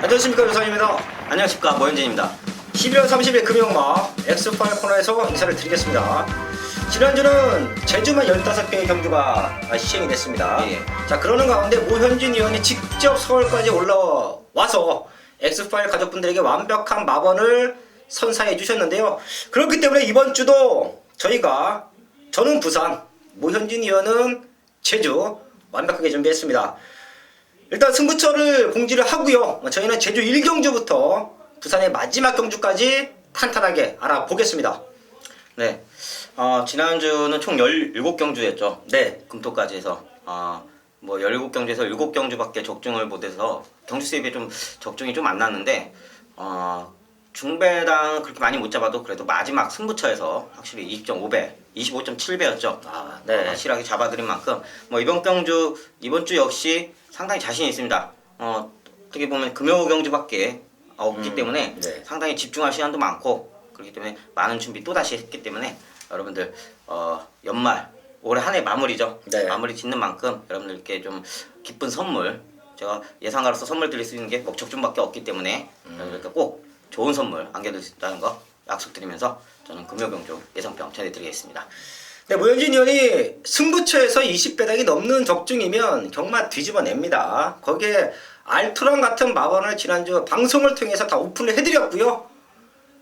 안녕하십니까, 유상입니다. 안녕하십니까, 모현진입니다. 12월 30일 금요일마 X5 코너에서 인사를 드리겠습니다. 지난주는 제주만 15개의 경주가 시행이 됐습니다. 예. 자, 그러는 가운데 모현진 의원이 직접 서울까지 올라와서 X5 가족분들에게 완벽한 마번을 선사해 주셨는데요. 그렇기 때문에 이번 주도 저는 부산, 모현진 의원은 제주 완벽하게 준비했습니다. 일단 승부처를 공지를 하고요. 저희는 제주 1경주부터 부산의 마지막 경주까지 탄탄하게 알아보겠습니다. 네. 지난주는 총 17경주였죠. 네. 금토까지 해서. 17경주에서 7경주밖에 적중을 못해서 경주 수입이 좀 적중이 좀 안 났는데, 중배당 그렇게 많이 못 잡아도 그래도 마지막 승부처에서 확실히 20.5배, 25.7배였죠. 네. 확실하게 잡아드린 만큼, 이번 주 역시 상당히 자신이 있습니다. 어떻게 보면 금요 경주밖에 없기 때문에 네. 상당히 집중할 시간도 많고, 그렇기 때문에 많은 준비 또다시 했기 때문에 여러분들 연말 올해 한 해 마무리죠. 네. 마무리 짓는 만큼 여러분들께 좀 기쁜 선물, 제가 예상가로서 선물 드릴 수 있는 게 적중밖에 없기 때문에 여러분들께 꼭 좋은 선물 안겨드릴 수 있다는 거 약속드리면서 저는 금요경주 예상평 전해드리겠습니다. 네, 모현진 의원이 승부처에서 20배당이 넘는 적중이면 경마 뒤집어냅니다. 거기에 알토란 같은 마번을 지난주 방송을 통해서 다 오픈을 해드렸고요.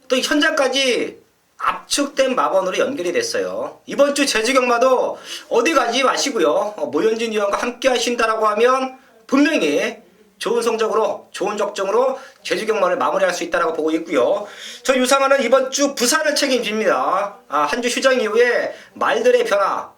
또 현장까지 압축된 마번으로 연결이 됐어요. 이번 주 제주경마도 어디 가지 마시고요. 모현진 의원과 함께 하신다라고 하면 분명히 좋은 성적으로, 좋은 적중으로 제주경마를 마무리할 수 있다라고 보고 있고요. 저 유상하는 이번 주 부산을 책임집니다. 한 주 휴장 이후에 말들의 변화,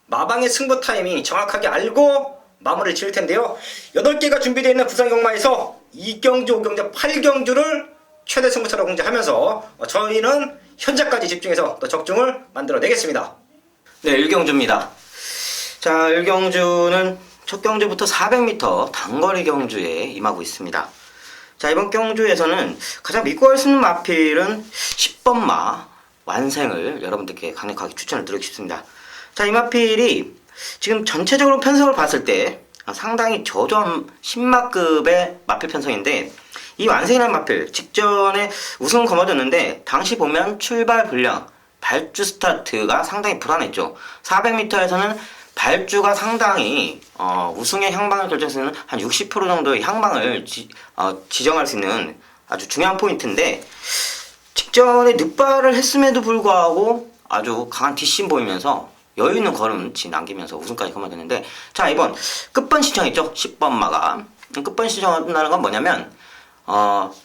마방의 승부 타이밍 정확하게 알고 마무리를 지을 텐데요. 8개가 준비되어 있는 부산경마에서 2경주, 5경주, 8경주를 최대 승부처로 공개하면서 저희는 현재까지 집중해서 또 적중을 만들어내겠습니다. 네, 1경주입니다. 자, 1경주는 첫 경주부터 400m 단거리 경주에 임하고 있습니다. 자, 이번 경주에서는 가장 믿고 할 수 있는 마필은 10번마 완생을 여러분들께 강력하게 추천을 드리고 싶습니다. 자, 이 마필이 지금 전체적으로 편성을 봤을 때 상당히 저조한 10마급의 마필 편성인데, 이 완생이라는 마필 직전에 우승을 거머쥐었는데 당시 보면 출발 불량, 발주 스타트가 상당히 불안했죠. 400m에서는 발주가 상당히 우승의 향방을 결정할 수 있는 한 60% 정도의 향방을 지정할 수 있는 아주 중요한 포인트인데, 직전에 늑발을 했음에도 불구하고 아주 강한 뒷심 보이면서 여유 있는 걸음치 남기면서 우승까지 거머쥐었는데, 자, 이번 끝번 신청했죠. 10번마가 끝번 신청한다는 건 뭐냐면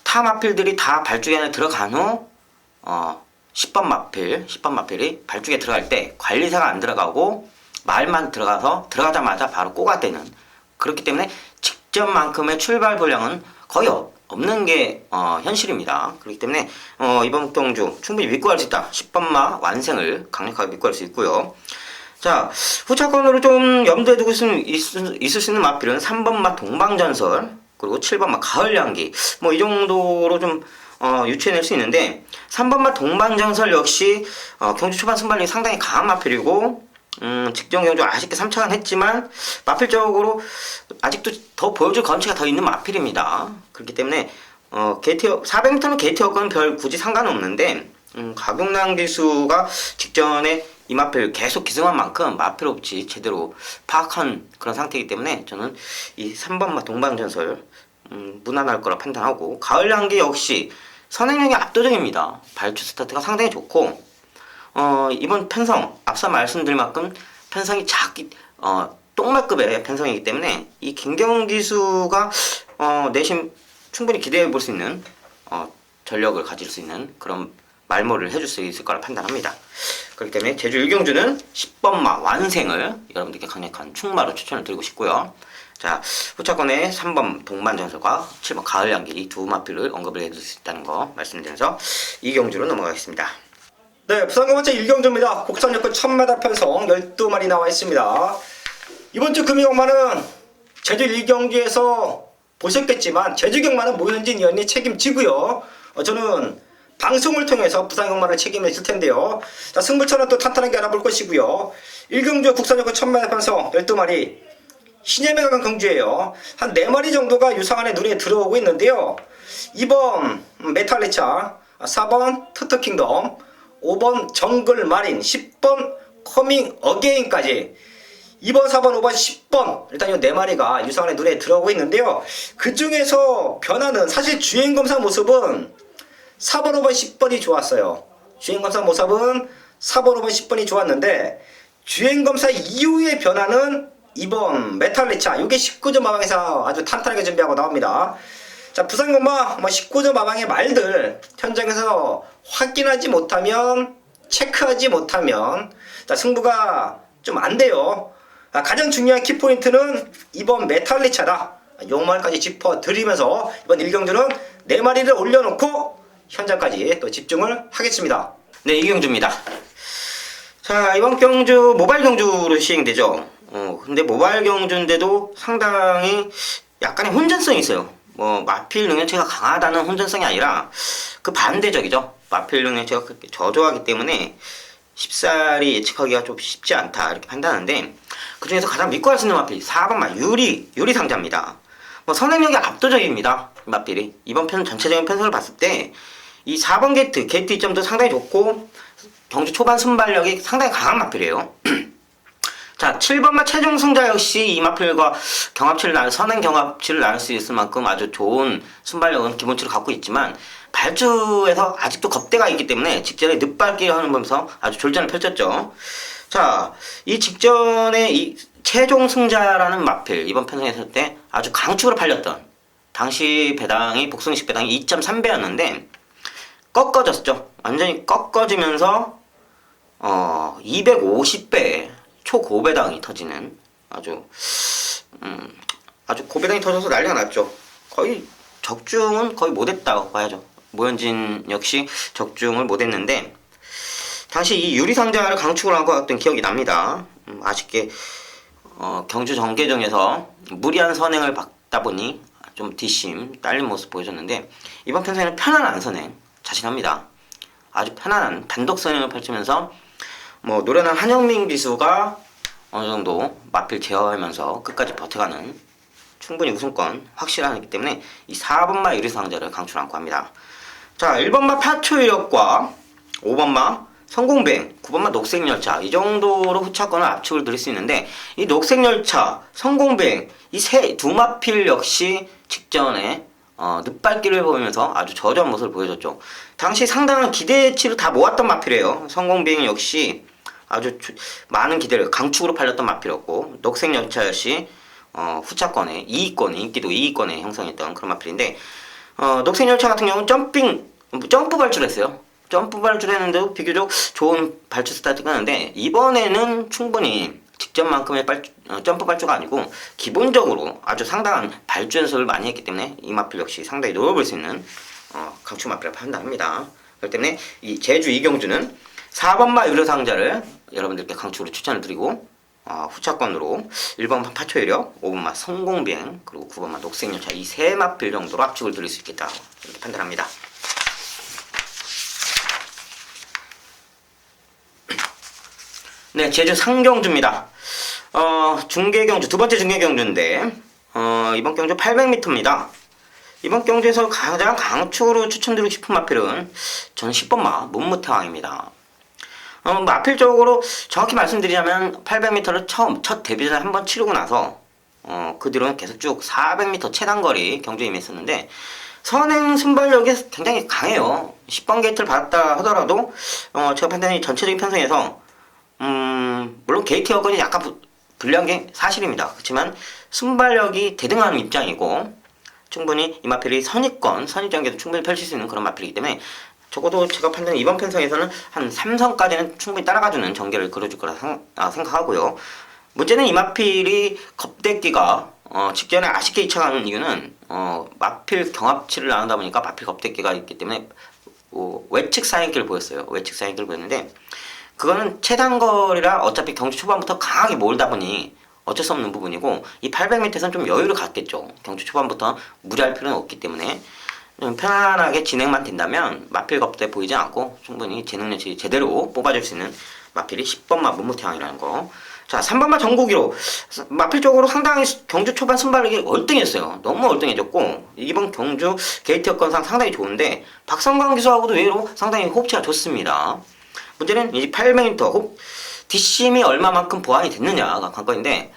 타 마필들이 다 발주기 안에 들어간 후 10번 마필이 발주기에 들어갈 때 관리사가 안 들어가고 말만 들어가자마자 바로 꼬가 되는, 그렇기 때문에 직전만큼의 출발 분량은 거의 없는 게 현실입니다. 그렇기 때문에 이번 경주 충분히 믿고 할 수 있다. 10번마 완생을 강력하게 믿고 할 수 있고요. 자, 후차권으로 좀 염두에 두고 있을 수 있는 마필은 3번마 동방전설, 그리고 7번마 가을향기, 이 정도로 좀 유추해낼 수 있는데, 3번마 동방전설 역시 경주 초반 순발력이 상당히 강한 마필이고, 직전 경주 아쉽게 3차간 했지만 마필적으로 아직도 더 보여줄 건치가 더 있는 마필입니다. 그렇기 때문에 게이트 400m는 게이트 여건은 별 굳이 상관없는데, 가격난 기수가 직전에 이 마필 계속 기승한 만큼 마필 없이 제대로 파악한 그런 상태이기 때문에 저는 이 3번마 동방전설 무난할 거라 판단하고, 가을향기 역시 선행력이 압도적입니다. 발주 스타트가 상당히 좋고, 이번 편성 앞서 말씀드린 만큼 편성이 똥말급의 편성이기 때문에 이 김경기수가 내심 충분히 기대해 볼 수 있는 전력을 가질 수 있는 그런 말모를 해줄 수 있을 거라 판단합니다. 그렇기 때문에 제주 1경주는 10번마 완생을 여러분들께 강력한 충마로 추천을 드리고 싶고요. 자, 후차권에 3번 동반전설과 7번 가을향기 이 두 마필을 언급을 해줄 수 있다는 거 말씀드리면서 2경주로 넘어가겠습니다. 네, 부산경마제 1경주입니다. 국산여권 1000m 편성 12마리 나와 있습니다. 이번 주 금요경마는 제주 1경주에서 보셨겠지만 제주경마는 모현진 의원이 책임지고요. 저는 방송을 통해서 부산경마를 책임을 질 텐데요. 자, 승부처는 또 탄탄하게 알아볼 것이고요. 1경주 국산여권 1000m 편성 12마리 신념에 강한 경주예요. 한 4마리 정도가 유상안에 눈에 들어오고 있는데요. 2번 메탈리차, 4번 터터킹덤, 5번 정글 마린, 10번 커밍 어게인까지 2번, 4번, 5번, 10번 일단 이 4마리가 유상안에 눈에 들어오고 있는데요. 그 중에서 변화는 사실 주행검사 모습은 4번, 5번, 10번이 좋았어요. 주행검사 모습은 4번, 5번, 10번이 좋았는데 주행검사 이후의 변화는 2번 메탈리차, 이게 19점 마방에서 아주 탄탄하게 준비하고 나옵니다. 자, 부산건마 19점 마방의 말들 현장에서 확인하지 못하면, 체크하지 못하면 자, 승부가 좀 안 돼요. 가장 중요한 키포인트는 이번 메탈리차다. 요 말까지 짚어드리면서 이번 1경주는 4마리를 올려놓고 현장까지 또 집중을 하겠습니다. 네, 이경주입니다. 자, 이번 경주 모바일 경주로 시행되죠. 근데 모바일 경주인데도 상당히 약간의 혼전성이 있어요. 마필 능력치가 강하다는 혼전성이 아니라 그 반대적이죠. 마필 능력치가 그렇게 저조하기 때문에 쉽사리 예측하기가 좀 쉽지 않다 이렇게 판단하는데, 그 중에서 가장 믿고 할 수 있는 마필 4번마 유리 상자입니다. 선행력이 압도적입니다. 이 마필이 이번 편 전체적인 편성을 봤을 때 이 4번 게이트 이점도 상당히 좋고 경주 초반 순발력이 상당히 강한 마필이에요. 자, 7번마 최종 승자 역시 이 마필과 선행 경합치를 나눌 수 있을 만큼 아주 좋은 순발력은 기본치를 갖고 있지만 발주에서 아직도 겁대가 있기 때문에 직전에 늦밟기를 하는 보면서 아주 졸전을 펼쳤죠. 자, 이 직전에 이 최종 승자라는 마필 이번 편성했을 때 아주 강축으로 팔렸던, 당시 배당이 복숭이식 배당이 2.3배였는데 꺾어졌죠. 완전히 꺾어지면서 250배 초고배당이 터지는 아주 고배당이 터져서 난리가 났죠. 거의 적중은 거의 못했다고 봐야죠. 모현진 역시 적중을 못했는데 당시 이 유리상자를 강축을 하고 왔던 기억이 납니다. 아쉽게 경주 정계정에서 무리한 선행을 받다 보니 좀 뒷심 딸린 모습 보여줬는데 이번 편성에는 편안한 선행 자신합니다. 아주 편안한 단독 선행을 펼치면서 노련한 한영민 기수가 어느 정도 마필 제어하면서 끝까지 버텨가는 충분히 우승권 확실하기 때문에 이 4번마 유리상자를 강추를 안고 합니다. 자, 1번마 파초이력과 5번마 성공뱅, 9번마 녹색열차 이 정도로 후차권을 압축을 드릴 수 있는데 이 녹색열차, 성공뱅 이 두 마필 역시 직전에 늦밟기를 보이면서 아주 저조한 모습을 보여줬죠. 당시 상당한 기대치를 다 모았던 마필이에요. 성공뱅 역시 아주 많은 기대를 강축으로 팔렸던 마필이었고 녹색열차 역시 후차권에 인기도 2위권에 형성했던 그런 마필인데 녹색열차 같은 경우는 점프 발주를 했어요. 점프 발주를 했는데도 비교적 좋은 발주 스타트가 하는데 이번에는 충분히 직전만큼의 점프 발주가 아니고 기본적으로 아주 상당한 발주 연습을 많이 했기 때문에 이 마필 역시 상당히 노려볼 수 있는 강추 마필이라고 판단합니다. 그렇기 때문에 이 제주 이경주는 4번마 유료상자를 여러분들께 강추로 추천을 드리고 후차권으로 1번마 파초이력, 5번마 성공비행, 그리고 9번마 녹색열차 이 세 마필 정도로 압축을 드릴 수 있겠다 이렇게 판단합니다. 네, 제주 상경주입니다. 중계경주, 두 번째 중계경주인데 이번 경주 800m입니다. 이번 경주에서 가장 강축으로 추천드리고 싶은 마필은 저는 10번마 문무태왕입니다. 마필적으로 정확히 말씀드리자면 800m를 첫 데뷔전을 한번 치르고 나서 그 뒤로는 계속 쭉 400m 최단거리 경주에 임했었는데 선행 순발력이 굉장히 강해요. 10번 게이트를 받았다 하더라도 제가 판단이 전체적인 편성에서 물론 게이트 여건이 약간 불리한 게 사실입니다. 그렇지만 순발력이 대등한 입장이고 충분히 이 마필이 선입전개도 충분히 펼칠 수 있는 그런 마필이기 때문에 적어도 제가 판단한 이번 편성에서는 한 3선까지는 충분히 따라가주는 전개를 그려줄 거라 생각하고요. 문제는 이 마필이 겁대기가 직전에 아쉽게 이착하는 이유는 마필 경합치를 나누다 보니까 마필 겁대기가 있기 때문에 외측 사행길을 보였어요. 외측 사행길을 보였는데 그거는 최단거리라 어차피 경주 초반부터 강하게 몰다 보니 어쩔 수 없는 부분이고 이 800m에서는 좀 여유를 갖겠죠. 경주 초반부터 무리할 필요는 없기 때문에 좀 편안하게 진행만 된다면 마필 겁대 보이지 않고 충분히 재능력이 제대로 뽑아줄 수 있는 마필이 10번마 문무태왕이라는 거. 자, 3번마 전국위로 마필 쪽으로 상당히 경주 초반 순발력이 월등했어요. 너무 월등해졌고 이번 경주 게이트 여건상 상당히 좋은데 박성광 기수하고도 의외로 상당히 호흡치가 좋습니다. 문제는 이 800m 뒷심이 얼마만큼 보완이 됐느냐가 관건인데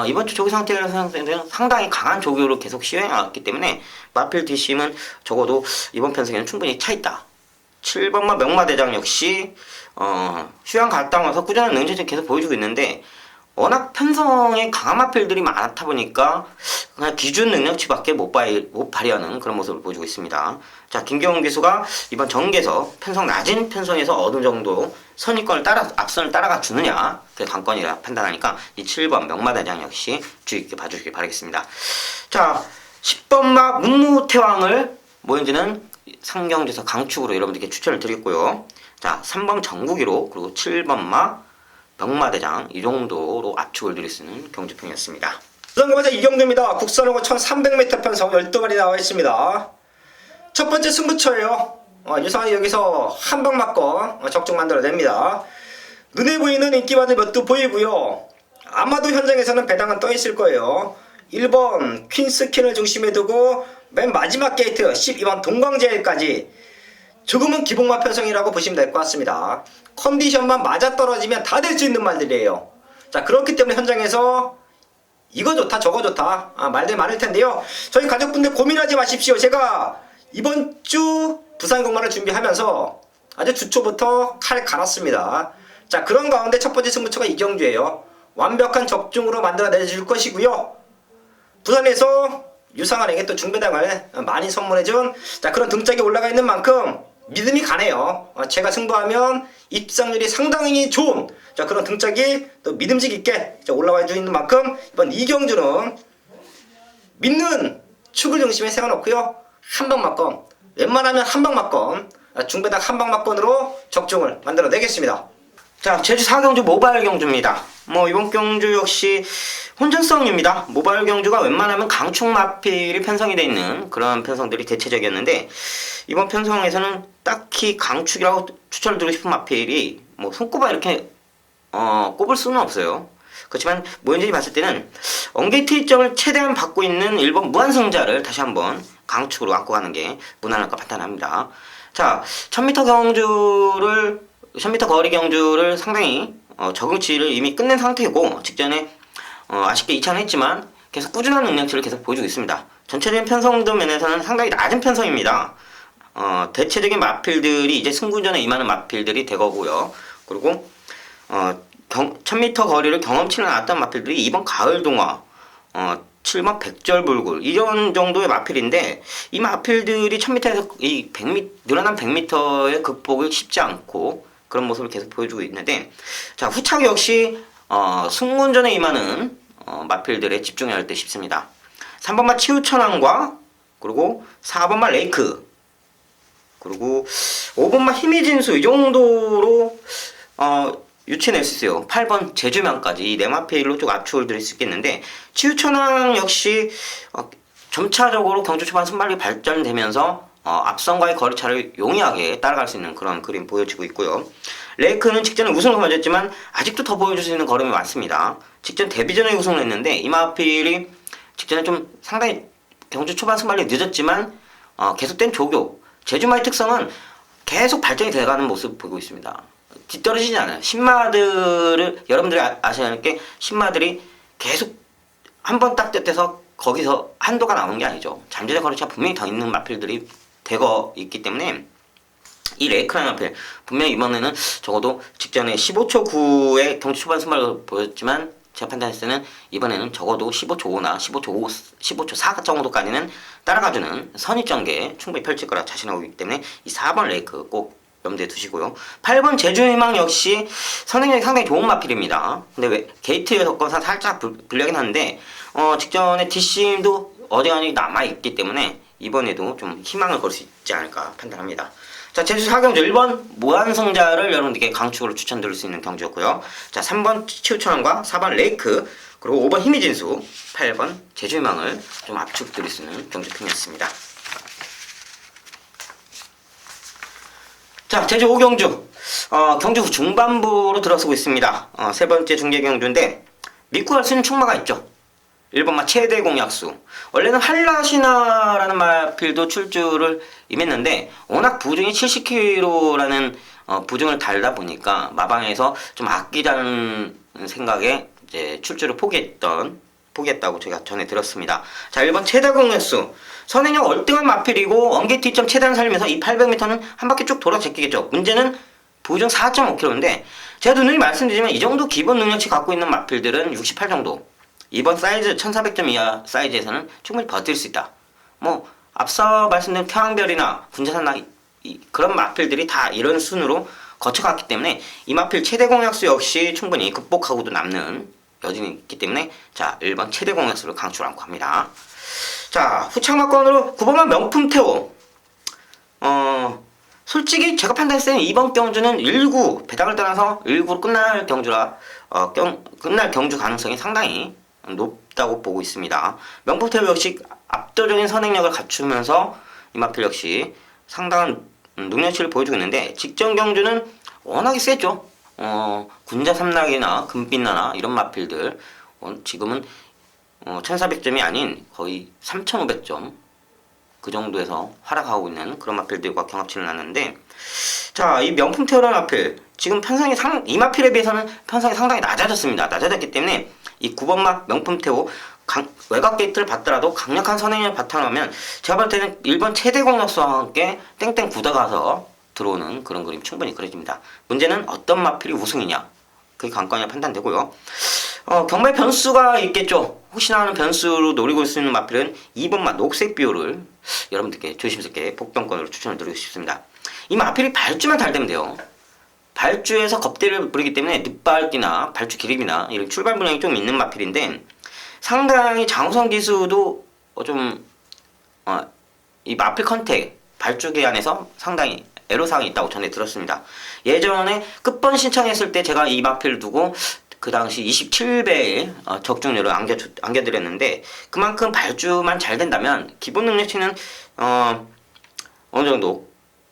이번 주 조기 상태에서는 상당히 강한 조교로 계속 시행해왔기 때문에 마필 뒷심은 적어도 이번 편성에는 충분히 차있다. 7번마 명마대장 역시 휴양 갔다 와서 꾸준한 능력을 계속 보여주고 있는데 워낙 편성에 강한 마필들이 많다 보니까 그냥 기준 능력치밖에 못 발휘하는 그런 모습을 보여주고 있습니다. 자, 김경훈 기수가 이번 정계에서 편성 낮은 편성에서 어느 정도 선입권을 앞선을 따라가 주느냐 그게 관건이라 판단하니까 이 7번 명마대장 역시 주의 있게 봐주시기 바라겠습니다. 자, 10번마 문무태왕을 뭐인지는 상경주에서 강축으로 여러분들께 추천을 드렸고요. 자, 3번 전국위로 그리고 7번마 명마대장 이 정도로 압축을 드릴 수 있는 경주평이었습니다. 부산검사 이경주입니다. 국산호고 1300m 편성 12마리 나와 있습니다. 첫 번째 승부처예요. 유상이 여기서 한 방 맞고 적중 만들어냅니다. 눈에 보이는 인기받을 몇도 보이고요. 아마도 현장에서는 배당은 떠 있을 거예요. 1번 퀸스킨을 중심에 두고 맨 마지막 게이트 12번 동광제일까지 조금은 기복마 편성이라고 보시면 될 것 같습니다. 컨디션만 맞아떨어지면 다 될 수 있는 말들이에요. 자, 그렇기 때문에 현장에서 이거 좋다 저거 좋다 말들 많을 텐데요. 저희 가족분들 고민하지 마십시오. 제가 이번 주 부산 공마를 준비하면서 아주 주초부터 칼 갈았습니다. 자, 그런 가운데 첫 번째 승부처가 이경주예요. 완벽한 적중으로 만들어내줄 것이고요. 부산에서 유상한에게 또 중배당을 많이 선물해준 자, 그런 등짝이 올라가 있는 만큼 믿음이 가네요. 제가 승부하면 입상률이 상당히 좋은 자, 그런 등짝이 또 믿음직 있게 올라와 있는 만큼 이번 이경주는 믿는 축을 중심에 세워놓고요. 한방 맞건 웬만하면 한방 맞건 중배당 한방 맞건으로 적중을 만들어내겠습니다. 자, 제주 4경주 모바일 경주입니다. 이번 경주 역시 혼전성입니다. 모바일 경주가 웬만하면 강축 마필이 편성이 되어 있는 그런 편성들이 대체적이었는데 이번 편성에서는 딱히 강축이라고 추천을 드리고 싶은 마필이 손꼽아 이렇게 꼽을 수는 없어요. 그렇지만 뭐인지 봤을 때는 언게이트 이점을 최대한 받고 있는 1번 무한승자를 다시 한번 강축으로 안고 가는 게 무난할까 판단합니다. 자, 1000m 거리 경주를 상당히 적응치를 이미 끝낸 상태고 직전에 아쉽게 2차는 했지만 계속 꾸준한 능력치를 계속 보여주고 있습니다. 전체적인 편성도 면에서는 상당히 낮은 편성입니다. 대체적인 마필들이 이제 승군전에 임하는 마필들이 되거고요. 그리고 1000m 거리를 경험치는 않았던 마필들이 이번 가을 동화 7번 백절불굴 이런 정도의 마필인데 이 마필들이 1000m에서 이 100m 늘어난 100m의 극복을 쉽지 않고 그런 모습을 계속 보여주고 있는데 자, 후착 역시 승군전에 임하는 마필들에 집중해야 할 때 싶습니다. 3번마 치우천왕과 그리고 4번마 레이크 그리고 5번마 힘의 진수 이 정도로 유치낼 수 있어요. 8번 제주명까지 이 네마필로 쭉 압축을 드릴 수 있겠는데 치우천왕 역시 점차적으로 경주 초반 순발력이 발전되면서 앞선과의 거리차를 용이하게 따라갈 수 있는 그런 그림 보여지고 있고요. 레이크는 직전에 우승을 거머쥐었지만 아직도 더 보여줄 수 있는 걸음이 많습니다. 직전 데뷔전에 우승을 했는데 이 마필이 직전에 좀 상당히 경주 초반 순발력이 늦었지만 계속된 조교 제주마의 특성은 계속 발전이 돼가는 모습을 보이고 있습니다. 뒤떨어지지 않아요. 신마들을 여러분들이 아셔야 할 게 신마들이 계속 한 번 딱 떼서 거기서 한도가 나오는 게 아니죠. 잠재적 거리차 분명히 더 있는 마필들이 되고 있기 때문에 이 레이크라는 마필 분명히 이번에는 적어도 직전에 15초 9의 경주 초반 순발을 보였지만 제가 판단했을 때는 이번에는 적어도 15초 5나 15초 4 정도까지는 따라가주는 선입전개 충분히 펼칠 거라 자신하고 있기 때문에 이 4번 레이크 꼭 염두에 두시고요. 8번 제주희망 역시 선행력이 상당히 좋은 마필입니다. 근데 왜 게이트 섞어서 살짝 불리하긴 한데 직전에 뒷심도 어지간히 남아있기 때문에 이번에도 좀 희망을 걸 수 있지 않을까 판단합니다. 자, 제주 4경주 1번 무한성자를 여러분들께 강축으로 추천드릴 수 있는 경주였고요. 자, 3번 치우천왕과 4번 레이크 그리고 5번 힘의 진수 8번 제주희망을 좀 압축드릴 수 있는 경주편이었습니다. 자, 자, 제주 5경주. 경주 중반부로 들어서고 있습니다. 세 번째 중계 경주인데 믿고 갈 수 있는 충마가 있죠. 1번마 최대 공약수. 원래는 한라시나라는 마필도 출주를 임했는데 워낙 부중이 70kg라는 부중을 달다 보니까 마방에서 좀 아끼자는 생각에 이제 출주를 포기했다고 제가 전에 들었습니다. 자, 1번 최대 공약수. 선행력 월등한 마필이고 원기 T점 최대한 살면서 이 800m는 한 바퀴 쭉 돌아 제끼겠죠. 문제는 부중 4.5kg인데 제가 누누이 말씀드리지만 이 정도 기본 능력치 갖고 있는 마필들은 68 정도. 이번 사이즈 1400점 이하 사이즈에서는 충분히 버틸 수 있다. 뭐 앞서 말씀드린 태왕별이나 군자산나 그런 마필들이 다 이런 순으로 거쳐갔기 때문에 이 마필 최대 공약수 역시 충분히 극복하고도 남는 여진이 있기 때문에 자 1번 최대 공약수를 강추를 않고 합니다. 자 후창마권으로 9번만 명품 태호. 솔직히 제가 판단했을 때는 이번 경주는 1구 배당을 떠나서 1구로 끝날 경주라 끝날 경주 가능성이 상당히 높다고 보고 있습니다. 명품 태호 역시 압도적인 선행력을 갖추면서 이 마필 역시 상당한 능력치를 보여주고 있는데 직전 경주는 워낙에 세죠. 군자 삼락이나 금빛나나 이런 마필들 지금은 1400점이 아닌 거의 3500점 그 정도에서 활약하고 있는 그런 마필들과 경합치를 나눴는데 자, 이 명품 태어난 마필 지금 편성이 이 마필에 비해서는 편성이 상당히 낮아졌습니다. 낮아졌기 때문에 이 9번마 명품 태호 외곽 게이트를 받더라도 강력한 선행력을 바탕하면 제가 볼 때는 1번 최대 공약수와 함께 땡땡 굳어가서 들어오는 그런 그림 충분히 그려집니다. 문제는 어떤 마필이 우승이냐 그게 관건이 판단되고요. 경마의 변수가 있겠죠. 혹시나 하는 변수로 노리고 있을 수 있는 마필은 2번마 녹색 비율을 여러분들께 조심스럽게 복병권으로 추천을 드리고 싶습니다. 이 마필이 발주만 잘 되면 돼요. 발주에서 겁대를 부리기 때문에 늦발기나 발주 기립이나 이런 출발 분량이 좀 있는 마필인데 상당히 장우선 기수도 이 마필 컨택 발주기 안에서 상당히 애로사항이 있다고 전에 들었습니다. 예전에 끝번 신청했을 때 제가 이 마필을 두고 그 당시 27배의 적중률을 안겨드렸는데 그만큼 발주만 잘 된다면 기본 능력치는 어느 정도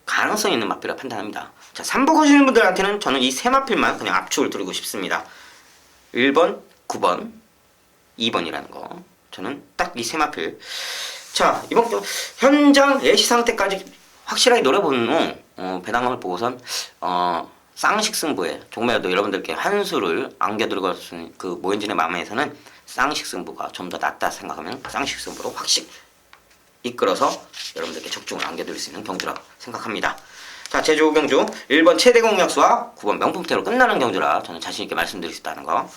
가능성 있는 마필이라 판단합니다. 자, 3복 하시는 분들한테는 저는 이 세 마필만 그냥 압축을 드리고 싶습니다. 1번, 9번, 2번이라는 거. 저는 딱 이 세 마필. 자, 이번 현장 예시 상태까지 확실하게 노려본 후 배당을 보고선 쌍식 승부에 정말로 여러분들께 한 수를 안겨드리고 있는 그 모현진의 마음에서는 쌍식 승부가 좀 더 낫다 생각하면 쌍식 승부로 확실히 이끌어서 여러분들께 적중을 안겨드릴 수 있는 경주라 생각합니다. 자, 제주 5경주 1번 최대 공약수와 9번 명품태로 끝나는 경주라 저는 자신있게 말씀드릴 수 있다는 거,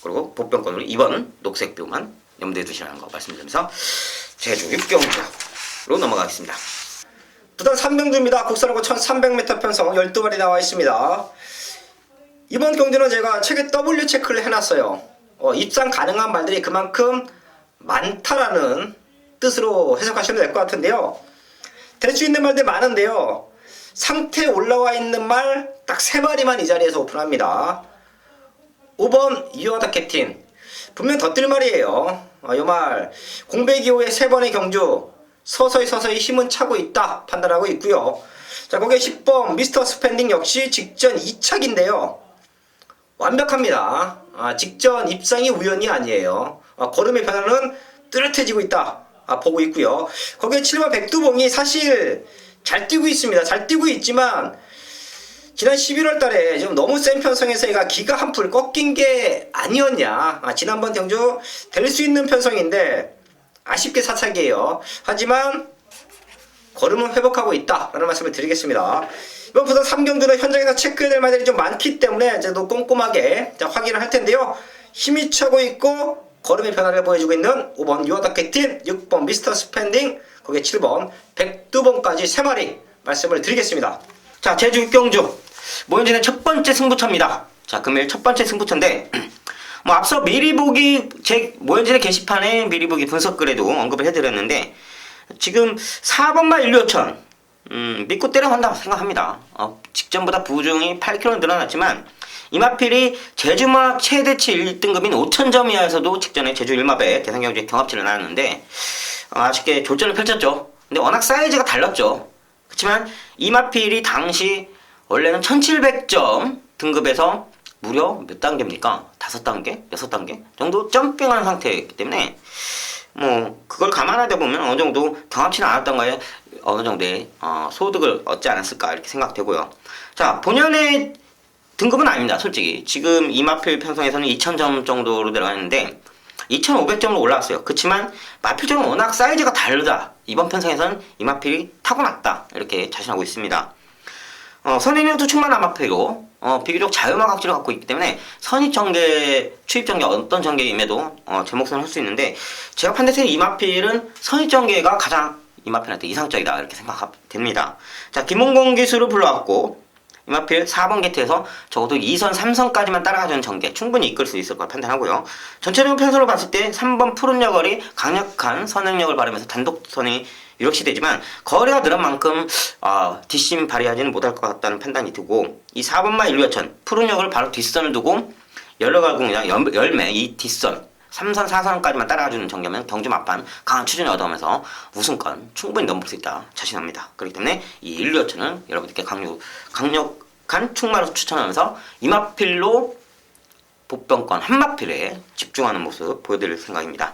그리고 복병권으로 2번 녹색뷰만 염두에 두시라는 거 말씀드리면서 제주 6경주로 넘어가겠습니다. 부산 3경주입니다. 국산하고 1300m 편성 12마리 나와 있습니다. 이번 경주는 제가 책에 W 체크를 해놨어요. 입상 가능한 말들이 그만큼 많다라는 뜻으로 해석하시면 될 것 같은데요. 될 수 있는 말들 많은데요. 상태에 올라와 있는 말 딱 3마리만 이 자리에서 오픈합니다. 5번 이어다 캡틴. 분명 더 뜰 말이에요. 이 말 공백 이후에 3번의 경주 서서히 힘은 차고 있다 판단하고 있고요. 자, 거기에 10번 미스터 스펜딩 역시 직전 2착인데요. 완벽합니다. 직전 입상이 우연이 아니에요. 걸음의 변화는 뚜렷해지고 있다 보고 있고요. 거기에 7번 백두봉이 사실 잘 뛰고 있습니다. 잘 뛰고 있지만 지난 11월 달에 좀 너무 센 편성에서 얘가 기가 한풀 꺾인 게 아니었냐. 지난번 경주 될 수 있는 편성인데 아쉽게 사착이에요. 하지만 걸음은 회복하고 있다라는 말씀을 드리겠습니다. 이번 부산 3경주는 현장에서 체크해야 될 말들이 좀 많기 때문에 이제 또 꼼꼼하게 확인을 할 텐데요. 힘이 차고 있고 걸음의 변화를 보여주고 있는 5번 유어다 캡틴, 6번 미스터 스펜딩, 거기에 7번 백두봉까지 3마리 말씀을 드리겠습니다. 자, 제주 6경주 모현진의 첫 번째 승부처입니다. 자, 금일 첫 번째 승부처인데 앞서 미리 보기 제 모현진의 게시판에 미리 보기 분석글에도 언급을 해드렸는데 지금 4번마 1류어천 믿고 때려간다 생각합니다. 직전보다 부중이 8kg 늘어났지만 이마필이 제주마 최대치 1등급인 5000점 이하에서도 직전에 제주 1마배 대상경주에 경합치를 나눴는데 아쉽게 졸전을 펼쳤죠. 근데 워낙 사이즈가 달랐죠. 그렇지만 이마필이 당시 원래는 1700점 등급에서 무려 몇 단계입니까? 5단계? 6단계? 정도 점핑한 상태였기 때문에 뭐 그걸 감안하다 보면 어느 정도 경합치는 않았던 거에 어느 정도의 소득을 얻지 않았을까 이렇게 생각되고요. 자, 본연의 등급은 아닙니다. 솔직히 지금 이마필 편성에서는 2000점 정도로 들어가는데 2500점으로 올라왔어요. 그렇지만 마필점은 워낙 사이즈가 다르다. 이번 편성에서는 이마필이 타고났다. 이렇게 자신하고 있습니다. 선행력도 충만한 마필로 비교적 자유막 각질을 갖고 있기 때문에 선입 전개, 추입 전개 어떤 전개임에도 제 몫은 할 수 있는데 제가 판단했을 때 이마필은 선입 전개가 가장 이마필한테 이상적이다 이렇게 생각됩니다. 자, 김홍공 기술을 불러왔고 이마필 4번 게이트에서 적어도 2선, 3선까지만 따라가주는 전개 충분히 이끌 수 있을 걸 판단하고요. 전체적인 편성을 봤을 때 3번 푸른 여걸이 강력한 선행력을 발휘하면서 단독선이 유력시 되지만 거리가 늘은 만큼 뒷심 발휘하지는 못할 것 같다는 판단이 들고 이 4번마 1루여천 푸른 여걸 바로 뒷선을 두고 열려가공이나 열매 이 뒷선 3선, 4선까지만 따라가주는 전개면 경주 막판 강한 추진을 얻어가면서 우승권 충분히 넘볼 수 있다 자신합니다. 그렇기 때문에 이 1루여천은 여러분들께 강력한 충마로 추천하면서 이마필로 복병권 한마필에 집중하는 모습 보여드릴 생각입니다.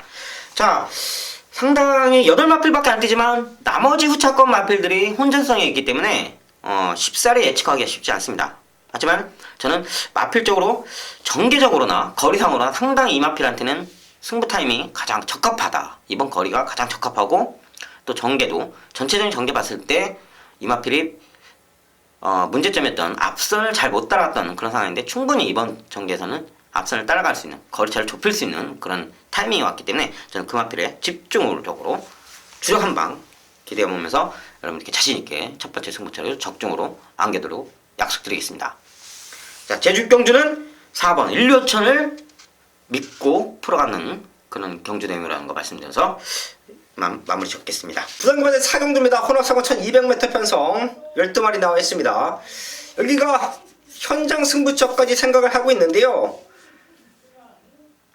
자, 상당히 8마필밖에 안 뛰지만 나머지 후차권 마필들이 혼전성이 있기 때문에 쉽사리 예측하기가 쉽지 않습니다. 하지만 저는 마필적으로 전개적으로나 거리상으로나 상당히 이마필한테는 승부 타임이 가장 적합하다. 이번 거리가 가장 적합하고 또 전개도 전체적인 전개 봤을 때 이마필이 문제점이었던 앞선을 잘 못 따라갔던 그런 상황인데 충분히 이번 전개에서는 앞선을 따라갈 수 있는 거리차를 좁힐 수 있는 그런 타이밍이 왔기 때문에 저는 그 마필에 집중적으로 주력 한방 기대해보면서 여러분들께 자신있게 첫 번째 승부처를 적중으로 안겨도록 약속드리겠습니다. 자, 제주 경주는 4번 1루여천을 믿고 풀어가는 그런 경주 대회라는 거 말씀드려서 마무리 짓겠습니다. 부산급의 4경주입니다. 혼합사고 1200m 편성 12마리 나와 있습니다. 여기가 현장 승부처까지 생각을 하고 있는데요.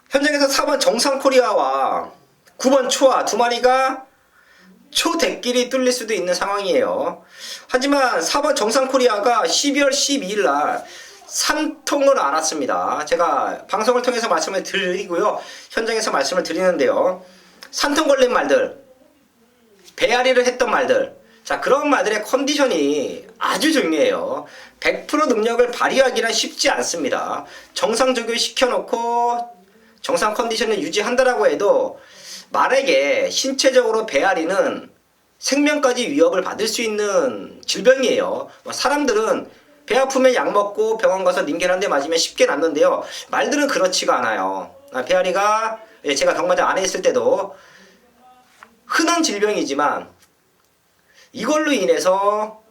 현장에서 4번 정상코리아와 9번 초아 두 마리가 초대끼리 뚫릴 수도 있는 상황이에요. 하지만 4번 정상코리아가 12월 12일 날 3통을 알았습니다. 제가 방송을 통해서 말씀을 드리고요. 현장에서 말씀을 드리는데요. 3통 걸린 말들, 배앓이를 했던 말들, 자, 그런 말들의 컨디션이 아주 중요해요. 100% 능력을 발휘하기는 쉽지 않습니다. 정상 적용 시켜놓고 정상 컨디션을 유지한다라고 해도 말에게 신체적으로 배앓이는 생명까지 위협을 받을 수 있는 질병이에요. 사람들은 배 아프면 약 먹고 병원 가서 링겔 한 대 맞으면 쉽게 낫는데요. 말들은 그렇지가 않아요. 배앓이가 제가 경마장 안에 있을 때도 흔한 질병이지만 이걸로 인해서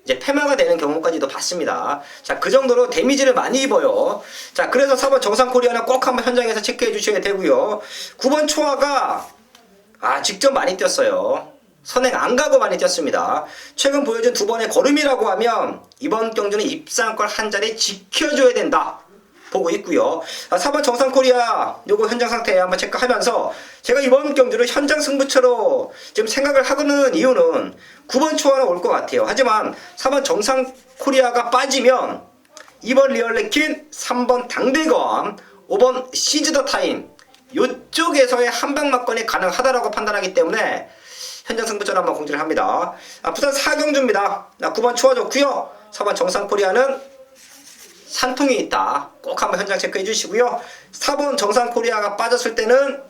이제 폐마가 되는 경우까지도 봤습니다. 자, 그 정도로 데미지를 많이 입어요. 자, 그래서 4번 정상코리아는 꼭 한번 현장에서 체크해 주셔야 되고요. 9번 초아가 직접 많이 뛰었어요. 선행 안 가고 많이 뛰었습니다. 최근 보여준 두 번의 걸음이라고 하면 이번 경주는 입상권 한 자리 지켜줘야 된다 보고 있고요. 4번 정상코리아 요거 현장 상태 한번 체크하면서 제가 이번 경주를 현장 승부처로 지금 생각을 하고는 이유는 9번 초아는 올 것 같아요. 하지만 4번 정상코리아가 빠지면 2번 리얼레킨, 3번 당대검, 5번 시즈더타임 요쪽에서의 한방막건이 가능하다라고 판단하기 때문에 현장 승부처를 한번 공지를 합니다. 부산 4경주입니다. 9번 초아 좋고요. 4번 정상코리아는 산통이 있다. 꼭 한번 현장 체크해 주시고요. 4번 정상코리아가 빠졌을 때는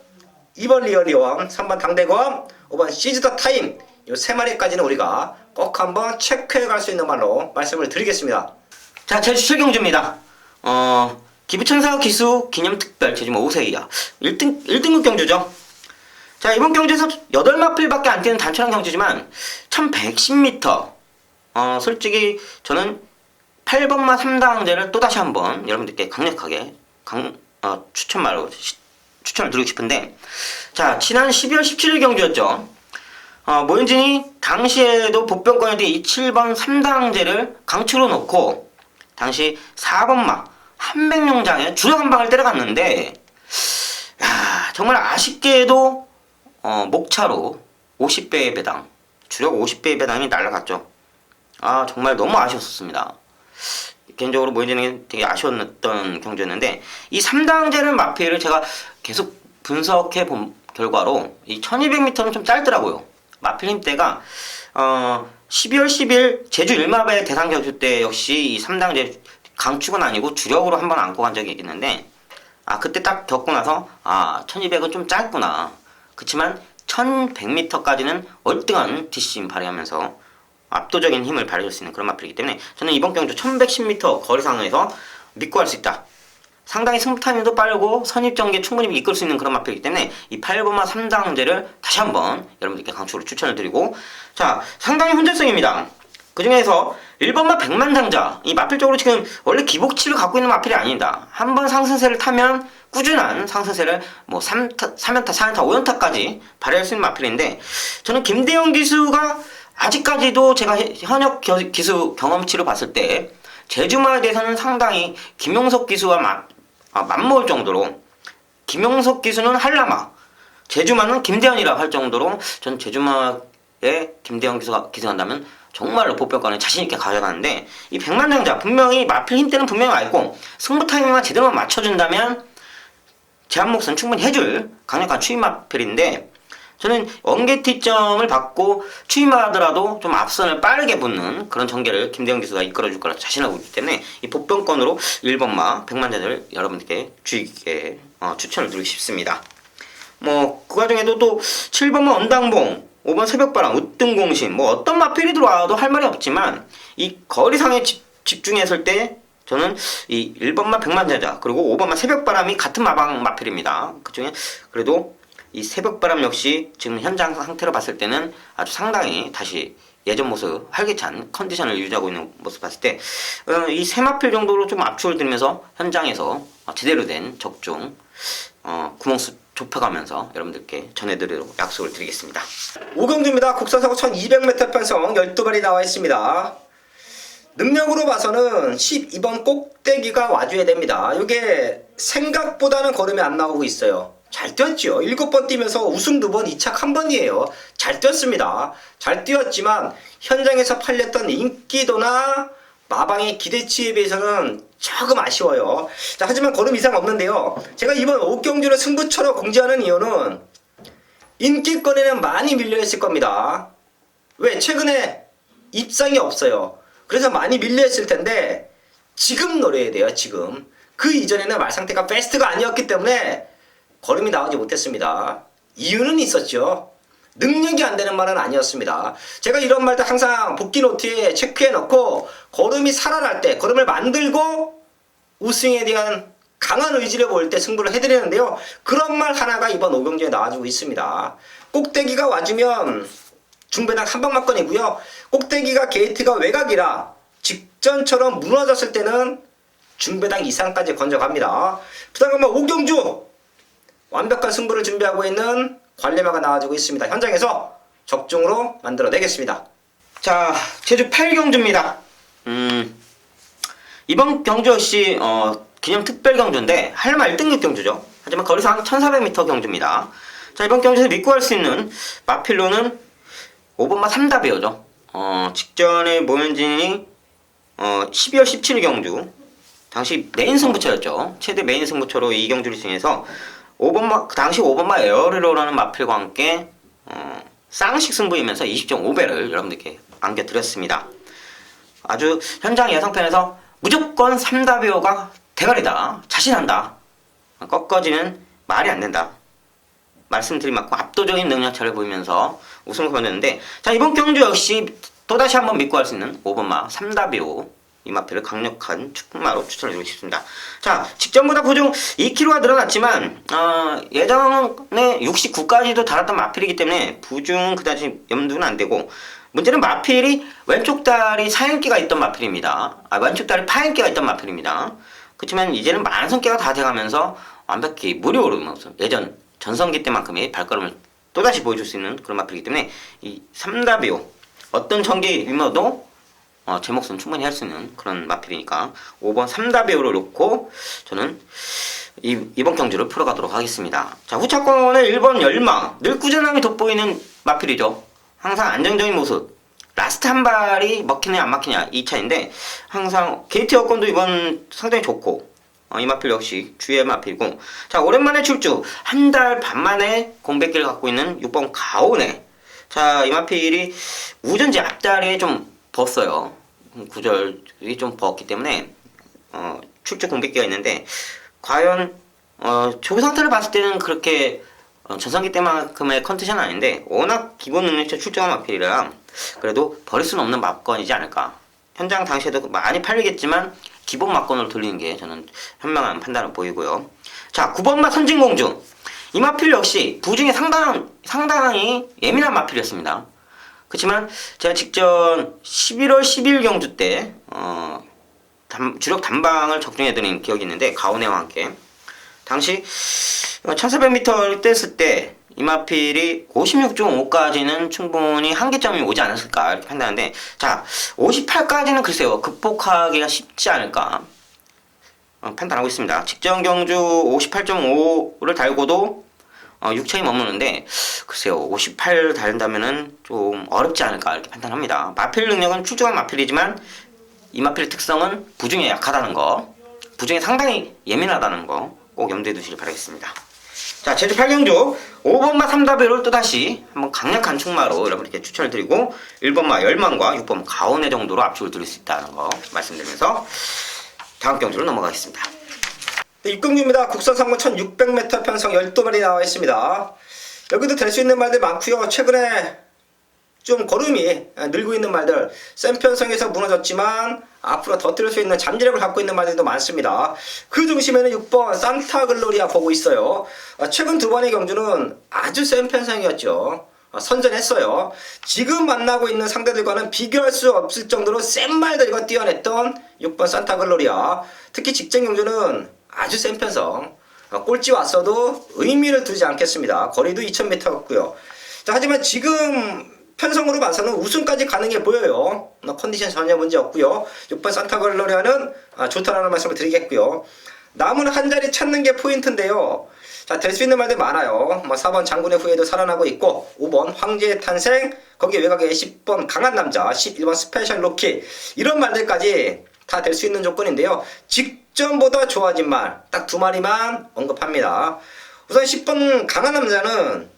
2번 리얼리원, 3번 당대검, 5번 시즈더타임 요 세 마리까지는 우리가 꼭 한번 체크해 갈 수 있는 말로 말씀을 드리겠습니다. 자, 제주 7경주입니다. 기부천사 기수 기념특별 제주모 5세이야 1등급 경주죠. 자, 이번 경주에서 8마필밖에 안 뛰는 단촐한 경주지만 1110m 솔직히 저는 8번마 3당제를 또다시 한번 여러분들께 강력하게 추천을 드리고 싶은데, 자, 지난 12월 17일 경주였죠. 모윤진이 당시에도 복병권에 대해 이 7번 3당제를 강추로 놓고 당시 4번마 한백룡장에 주력 한 방을 때려갔는데, 정말 아쉽게도 목차로 50배의 배당 주력 50배 배당이 날아갔죠. 아, 정말 너무 아쉬웠습니다. 개인적으로 모여지는 게 되게 아쉬웠던 경주였는데, 이 3당제를 마필을 제가 계속 분석해 본 결과로 이 1200m는 좀 짧더라고요. 마필 힘대가 12월 10일 제주 일마배 대상 경주 때 역시 이 3당제 강축은 아니고 주력으로 한번 안고 간 적이 있는데, 그때 딱 겪고 나서 1200은 좀 짧구나. 그치만 1100m까지는 월등한 뒷심 발휘하면서 압도적인 힘을 발휘할 수 있는 그런 마필이기 때문에 저는 이번 경주 1110m 거리상에서 믿고 할 수 있다. 상당히 승부 타이밍도 빠르고 선입전개 충분히 이끌 수 있는 그런 마필이기 때문에 이 8번마 3당제를 다시 한번 여러분들께 강추로 추천을 드리고, 자, 상당히 혼재성입니다. 그 중에서 1번마 백만장자, 이 마필적으로 지금 원래 기복치를 갖고 있는 마필이 아닙니다. 한번 상승세를 타면 꾸준한 상승세를 뭐 3연타, 4연타, 5연타까지 발휘할 수 있는 마필인데, 저는 김대영 기수가 아직까지도 제가 현역 기수 경험치로 봤을 때 제주마에 대해서는 상당히 김용석 기수와 맞먹을 정도로, 김용석 기수는 한라마, 제주마는 김대현이라고 할 정도로 전 제주마에 김대현 기수가 기승한다면 정말로 보편권을 자신있게 가져가는데, 이 백만장자 분명히 마필 힘대는 분명히 알고 승부 타이밍만 제대로 맞춰준다면 제한 몫은 충분히 해줄 강력한 추임 마필인데, 저는 원개티점을 받고 추임하더라도 좀 앞선을 빠르게 붙는 그런 전개를 김대영 기수가 이끌어줄 거라 자신하고 있기 때문에 이 복병권으로 1번마 백만자들 여러분들께 주의 깊게 추천을 드리고 싶습니다. 뭐 그 과정에도 또 7번마 언당봉, 5번 새벽바람, 우등공신, 뭐 어떤 마필이 들어와도 할 말이 없지만 이 거리상에 집중했을 때 저는 이 1번마 백만자자 그리고 5번마 새벽바람이 같은 마필입니다. 그중에 그래도 이 새벽바람 역시 지금 현장 상태로 봤을 때는 아주 상당히 다시 예전 모습, 활기찬 컨디션을 유지하고 있는 모습 봤을 때 이 세 마필 정도로 좀 압축을 들면서 현장에서 제대로 된 적중 구멍수 좁혀가면서 여러분들께 전해드리도록 약속을 드리겠습니다. 오경주입니다. 국산사고 1200m 편성 12발이 나와 있습니다. 능력으로 봐서는 12번 꼭대기가 와줘야 됩니다. 이게 생각보다는 걸음이 안 나오고 있어요. 잘 뛰었죠. 7번 뛰면서 우승 2번, 2착 1번이에요. 잘 뛰었습니다. 잘 뛰었지만 현장에서 팔렸던 인기도나 마방의 기대치에 비해서는 조금 아쉬워요. 자, 하지만 걸음 이상 없는데요. 제가 이번 옥경주를 승부처로 공지하는 이유는 인기권에는 많이 밀려있을 겁니다. 왜? 최근에 입상이 없어요. 그래서 많이 밀려있을 텐데 지금 노려야 돼요. 지금. 그 이전에는 말 상태가 베스트가 아니었기 때문에 걸음이 나오지 못했습니다. 이유는 있었죠. 능력이 안 되는 말은 아니었습니다. 제가 이런 말도 항상 복귀 노트에 체크해 놓고 걸음이 살아날 때, 걸음을 만들고 우승에 대한 강한 의지를 보일 때 승부를 해드리는데요. 그런 말 하나가 이번 오경주에 나와주고 있습니다. 꼭대기가 와주면 중배당 3방막건이고요. 꼭대기가 게이트가 외곽이라 직전처럼 무너졌을 때는 중배당 이상까지 건져갑니다. 부담감만 오경주 완벽한 승부를 준비하고 있는 관례마가 나와주고 있습니다. 현장에서 적중으로 만들어내겠습니다. 자, 제주 8경주입니다. 이번 경주 역시 기념 특별 경주인데 한라마 1등급 경주죠. 하지만 거리상 1400m 경주입니다. 자, 이번 경주에서 믿고 할 수 있는 마필로는 5번마 3다비오죠. 직전에 모현진이 12월 17일 경주 당시 메인 승부처였죠. 최대 메인 승부처로 이 경주를 진행해서 5번마, 그 당시 5번마 에어리로라는 마필과 함께 쌍식 승부이면서 20.5배를 여러분들께 안겨드렸습니다. 아주 현장 예상편에서 무조건 3다비오가 대가리다, 자신한다, 꺾어지는 말이 안 된다 말씀드린 만큼 압도적인 능력차를 보이면서 우승을 거뒀는데, 자, 이번 경주 역시 또다시 한번 믿고 할 수 있는 5번마 3다비오 이 마필을 강력한 축마로 추천을 드리고 싶습니다. 자, 직전보다 보중 2kg가 늘어났지만 예전에 69까지도 달았던 마필이기 때문에 부중 그다지 염두는 안 되고, 문제는 마필이 왼쪽 다리 사행기가 있던 마필입니다. 왼쪽 다리 파행기가 있던 마필입니다. 그렇지만 이제는 만성기가 다 돼가면서 완벽히 무료로 예전 전성기 때만큼의 발걸음을 또다시 보여줄 수 있는 그런 마필이기 때문에 이 3다비오 어떤 전기 위머도 제 몫은 충분히 할 수 있는 그런 마필이니까 5번 3다비오를 놓고 저는 이번 경주를 풀어가도록 하겠습니다. 자, 후차권의 1번 열마, 늘 꾸준함이 돋보이는 마필이죠. 항상 안정적인 모습. 라스트 한 발이 먹히냐 안 먹히냐 이 차인데 항상 게이트 여건도 이번 상당히 좋고 이마필 역시 주의 마필이고 자 오랜만에 출주 한 달 반 만에 공백기를 갖고 있는 6번 가오네. 자 이마필이 우전지 앞다리에 좀 벗어요. 구절이 좀 벗었기 때문에 출주 공백기가 있는데 과연 조 상태를 봤을 때는 그렇게 전성기 때만큼의 컨디션은 아닌데 워낙 기본 능력치 출중한 마필이라 그래도 버릴 수는 없는 막건이지 않을까. 현장 당시에도 많이 팔리겠지만 기본 막건으로 돌리는 게 저는 현명한 판단을 보이고요. 자 9번마 선진공주 이 마필 역시 부중에 상당히 예민한 마필이었습니다. 그렇지만 제가 직전 11월 10일 경주 때 주력 단방을 적중해드린 기억이 있는데 가오네와 함께 당시 1400m를 뗐을 때 이마필이 56.5까지는 충분히 한계점이 오지 않았을까 이렇게 판단하는데 자 58까지는 글쎄요 극복하기가 쉽지 않을까 판단하고 있습니다. 직전 경주 58.5를 달고도 6차이 머무는데 글쎄요 58 달린다면은 좀 어렵지 않을까 이렇게 판단합니다. 마필 능력은 출중한 마필이지만 이마필의 특성은 부중에 약하다는 거, 부중에 상당히 예민하다는 거 꼭 염두에 두시길 바라겠습니다. 자, 제주 8경주 5번마 3다배를 또다시 한번 강력한 충마로 여러분께 추천을 드리고 1번마 열망과 6번 가온의 정도로 압축을 드릴 수 있다는 거 말씀드리면서 다음 경주로 넘어가겠습니다. 네, 6경주입니다. 국선 상무 1600m 편성 12마리 나와 있습니다. 여기도 될 수 있는 말들 많고요. 최근에 좀 걸음이 늘고 있는 말들, 센 편성에서 무너졌지만 앞으로 더 뛸 수 있는 잠재력을 갖고 있는 말들도 많습니다. 그 중심에는 6번 산타글로리아 보고 있어요. 최근 두 번의 경주는 아주 센 편성이었죠. 선전했어요. 지금 만나고 있는 상대들과는 비교할 수 없을 정도로 센 말들과 뛰어냈던 6번 산타글로리아. 특히 직전 경주는 아주 센 편성. 꼴찌 왔어도 의미를 두지 않겠습니다. 거리도 2000m였고요. 하지만 지금 편성으로 봐서는 우승까지 가능해 보여요. 컨디션 전혀 문제 없고요. 6번 산타글로리아는 좋다라는 말씀을 드리겠고요. 남은 한 자리 찾는 게 포인트인데요. 자, 될 수 있는 말들 많아요. 4번 장군의 후예도 살아나고 있고 5번 황제의 탄생, 거기에 외곽에 10번 강한 남자, 11번 스페셜 로키, 이런 말들까지 다 될 수 있는 조건인데요. 직전보다 좋아진 말 딱 두 마리만 언급합니다. 우선 10번 강한 남자는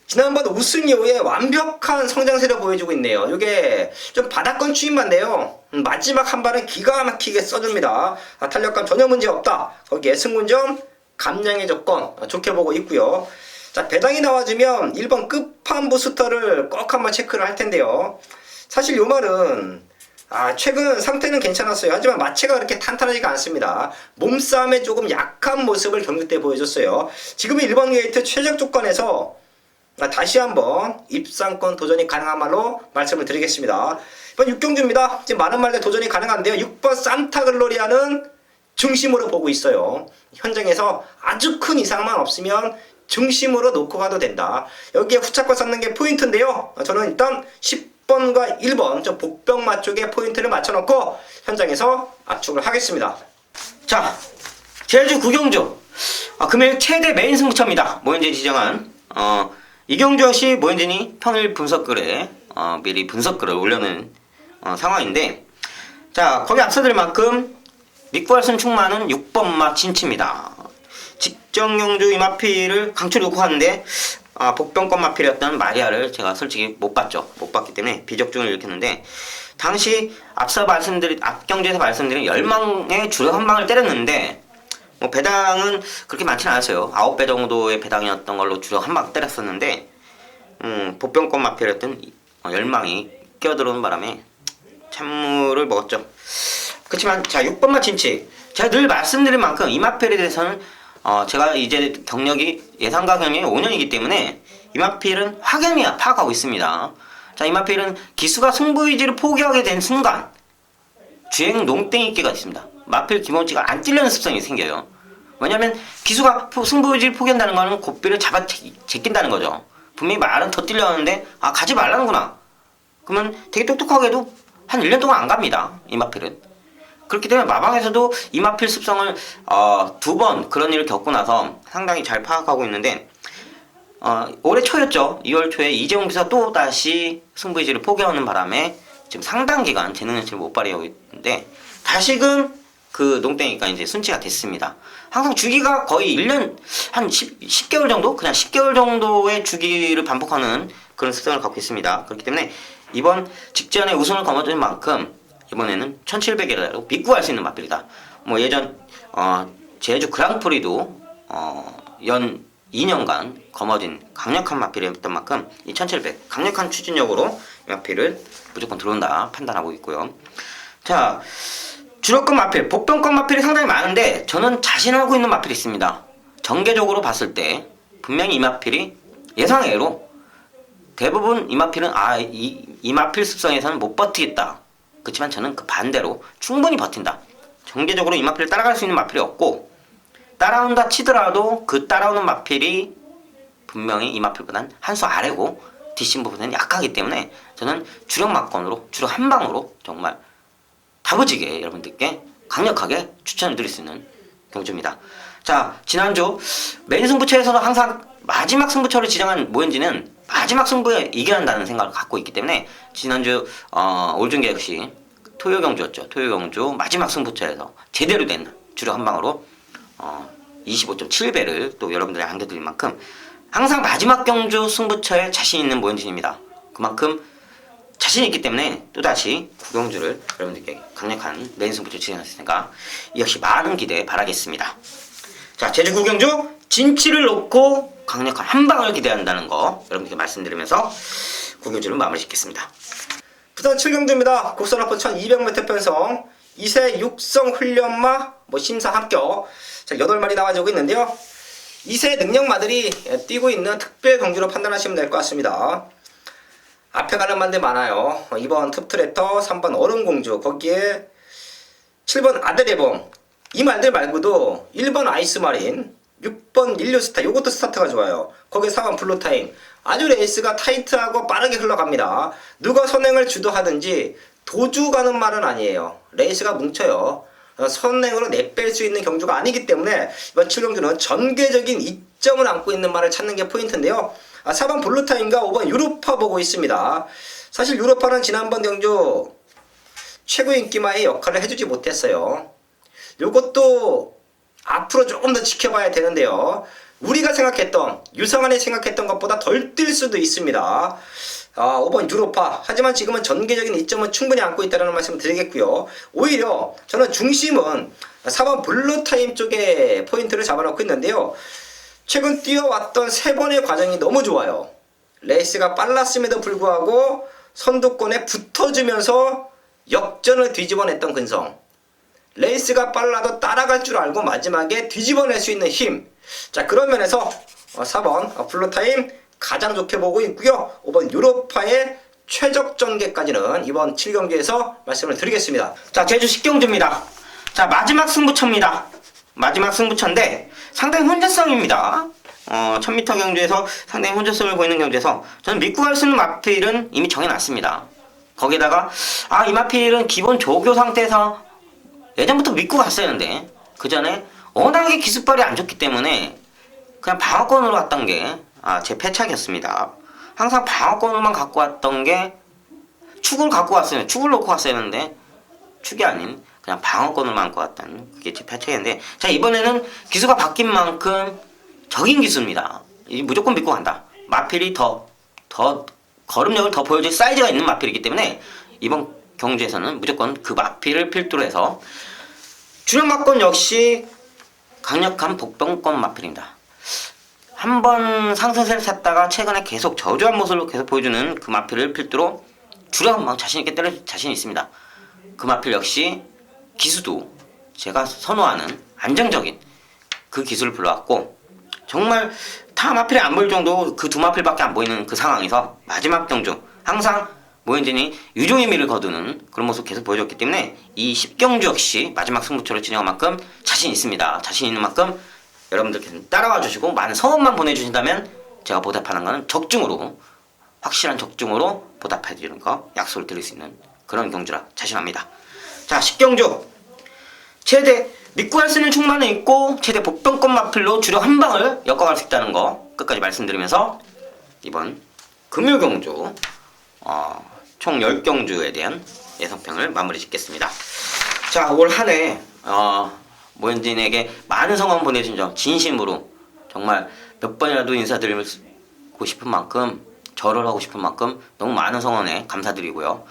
지난번 우승 이후에 완벽한 성장세를 보여주고 있네요. 이게 좀 바닥권 추임만데요. 마지막 한 발은 기가 막히게 써줍니다. 탄력감 전혀 문제 없다. 거기에 승군점, 감량의 조건 좋게 보고 있고요. 자, 배당이 나와주면 1번 끝판 부스터를 꼭 한번 체크를 할 텐데요. 사실 요 말은 최근 상태는 괜찮았어요. 하지만 마체가 그렇게 탄탄하지가 않습니다. 몸싸움에 조금 약한 모습을 경기 때 보여줬어요. 지금의 1번 게이트 최적 조건에서 다시 한번 입상권 도전이 가능한 말로 말씀을 드리겠습니다. 이번 6경주입니다. 지금 많은 말들 도전이 가능한데요. 6번 산타글로리아는 중심으로 보고 있어요. 현장에서 아주 큰 이상만 없으면 중심으로 놓고 가도 된다. 여기에 후착권 쌓는 게 포인트인데요. 저는 일단 10번과 1번 저 복병마 쪽에 포인트를 맞춰놓고 현장에서 압축을 하겠습니다. 자, 제주 9경주 금일 최대 메인 승부처입니다. 모현진이 지정한 이 경주 역시 모현진이 평일 분석글에 미리 분석글을 올려놓은 상황인데 자 거기 앞서드릴 만큼 믿고 할 수 충만은 6번마 진치입니다. 직전 경주 이마필을 강추를 놓고 하는데 복병권 마필이었던 마리아를 제가 솔직히 못 봤죠. 못 봤기 때문에 비적중을 일으켰는데 당시 앞 경주에서 말씀드린 열망의 주력 한 방을 때렸는데 배당은 그렇게 많지는 않았어요. 9배 정도의 배당이었던 걸로 주력 한 방 때렸었는데 복병권 마필이었던 열망이 끼어들어오는 바람에 찬물을 먹었죠. 그렇지만 자 6번마 진치 제가 늘 말씀드린 만큼 이 마필에 대해서는 제가 이제 경력이 예상과 경력이 5년이기 때문에 이 마필은 확연히 파악하고 있습니다. 자 이 마필은 기수가 승부의지를 포기하게 된 순간 주행 농땡이끼가 있습니다. 마필 기본치가 안 찔려는 습성이 생겨요. 왜냐면 기수가 승부의지를 포기한다는 거는 고삐를 잡아 제낀다는 거죠. 분명히 말은 더 찔려하는데 가지 말라는구나. 그러면 되게 똑똑하게도 한 1년 동안 안 갑니다. 이 마필은. 그렇기 때문에 마방에서도 이 마필 습성을 2번 그런 일을 겪고 나서 상당히 잘 파악하고 있는데 올해 초였죠. 2월 초에 이재용 비서 또 다시 승부 의지를 포기하는 바람에 지금 상당 기간 재능 현실을 못 발휘하고 있는데 다시금 그 농땡이가 이제 순치가 됐습니다. 항상 주기가 거의 1년 한 10개월 정도? 그냥 10개월 정도의 주기를 반복하는 그런 습성을 갖고 있습니다. 그렇기 때문에 이번 직전에 우승을 거머쥔 만큼 이번에는 1700이라도 믿고 할 수 있는 마필이다. 뭐 예전 제주 그랑프리도 연 2년간 거머쥔 강력한 마필이었던 만큼 이 1700 강력한 추진력으로 이 마필을 무조건 들어온다 판단하고 있고요. 자, 주력권 마필, 복병권 마필이 상당히 많은데 저는 자신하고 있는 마필이 있습니다. 전개적으로 봤을 때 분명히 이 마필이 예상외로 대부분 이 마필은 이 마필 습성에서는 못 버티겠다. 그렇지만 저는 그 반대로 충분히 버틴다. 전개적으로 이 마필을 따라갈 수 있는 마필이 없고 따라온다 치더라도 그 따라오는 마필이 분명히 이 마필보단 한 수 아래고 뒷심 부분은 약하기 때문에 저는 주력 막건으로 주력 한 방으로 정말 다부지게 여러분들께 강력하게 추천을 드릴 수 있는 경주입니다. 자, 지난주 메인 승부처에서도 항상 마지막 승부처를 지정한 모현지는 마지막 승부에 이겨야 한다는 생각을 갖고 있기 때문에 지난주 올중계 역시 토요 경주였죠. 토요 경주 마지막 승부처에서 제대로 된 주력 한 방으로 25.7배를 또 여러분들이 안겨드릴 만큼 항상 마지막 경주 승부처에 자신 있는 모현진입니다. 그만큼 자신 있기 때문에 또다시 구경주를 여러분들께 강력한 메인 승부처 진행했으니까 역시 많은 기대 바라겠습니다. 자, 제주 구경주 진치를 놓고 강력한 한 방을 기대한다는 거 여러분들께 말씀드리면서 구경주를 마무리 짓겠습니다. 부산 7경주입니다. 국선 앞으로 1200m 편성 2세 육성 훈련마 심사 합격. 자, 8마리 나와주고 있는데요. 2세 능력마들이 뛰고 있는 특별 경주로 판단하시면 될 것 같습니다. 앞에 가는 말들 많아요. 2번 톱트레터, 3번 얼음공주, 거기에 7번 아드레봉. 이 말들 말고도 1번 아이스마린, 6번 인류스타, 요것도 스타트가 좋아요. 거기에 4번 블루타임. 아주 레이스가 타이트하고 빠르게 흘러갑니다. 누가 선행을 주도하든지 도주 가는 말은 아니에요. 레이스가 뭉쳐요. 선행으로 내뺄 수 있는 경주가 아니기 때문에 이번 7경주는 전개적인 이점을 안고 있는 말을 찾는 게 포인트인데요. 4번 블루타임과 5번 유로파 보고 있습니다. 사실 유로파는 지난번 경주 최고 인기마의 역할을 해주지 못했어요. 요것도 앞으로 조금 더 지켜봐야 되는데요. 우리가 생각했던, 유성환이 생각했던 것보다 덜 뛸 수도 있습니다. 5번 유로파. 하지만 지금은 전개적인 이점은 충분히 안고 있다는 말씀을 드리겠고요. 오히려 저는 중심은 4번 블루타임 쪽에 포인트를 잡아놓고 있는데요. 최근 뛰어왔던 3번의 과정이 너무 좋아요. 레이스가 빨랐음에도 불구하고 선두권에 붙어주면서 역전을 뒤집어냈던 근성. 레이스가 빨라도 따라갈 줄 알고 마지막에 뒤집어낼 수 있는 힘. 자, 그런 면에서 4번 블루타임 가장 좋게 보고 있고요. 5번 유로파의 최적 전개까지는 이번 7경기에서 말씀을 드리겠습니다. 자, 제주 10경주입니다. 자, 마지막 승부처입니다. 마지막 승부처인데 상당히 혼자성입니다. 1000m 경주에서 상당히 혼자성을 보이는 경주에서 저는 믿고 갈 수 있는 마필은 이미 정해놨습니다. 거기다가 이 마필은 기본 조교 상태에서 예전부터 믿고 갔어야 하는데 그 전에 워낙에 기습발이 안 좋기 때문에 그냥 방어권으로 왔던 게 제 패착이었습니다. 항상 방어권으로만 갖고 왔던 게 축을 갖고 왔어요. 축을 놓고 왔어야 했는데 축이 아닌 그냥 방어권으로만 갖고 왔던 그게 제 패착이었는데 자, 이번에는 기수가 바뀐 만큼 적인 기수입니다. 무조건 믿고 간다. 마필이 더 걸음력을 더 보여줄 사이즈가 있는 마필이기 때문에 이번 경주에서는 무조건 그 마필을 필두로 해서 주력 막권 역시 강력한 복병권 마필입니다. 한번 상승세를 탔다가 최근에 계속 저조한 모습을 계속 보여주는 그 마필을 필두로 주력 한방 자신있게 때릴 자신이 있습니다. 그 마필 역시 기수도 제가 선호하는 안정적인 그 기술을 불러왔고 정말 타 마필이 안 보일 정도 그 두 마필밖에 안 보이는 그 상황에서 마지막 경주 항상 모현진이 유종의 미를 거두는 그런 모습 계속 보여줬기 때문에 이 10경주 역시 마지막 승부처를 진행한 만큼 자신 있습니다. 자신 있는 만큼 여러분들께서 따라와 주시고 많은 성원만 보내주신다면 제가 보답하는 것은 적중으로 확실한 적중으로 보답해 드리는 거 약속을 드릴 수 있는 그런 경주라 자신합니다. 자, 10경주 최대 믿고 할 수 있는 충만은 있고 최대 복병권 마필로 주력 한 방을 엮어갈 수 있다는 거 끝까지 말씀드리면서 이번 금요경주 총 10경주에 대한 예상평을 마무리 짓겠습니다. 자, 올 한 해 모현진에게 많은 성원 보내주신 점 진심으로 정말 몇 번이라도 인사드리고 싶은 만큼, 절을 하고 싶은 만큼 너무 많은 성원에 감사드리고요.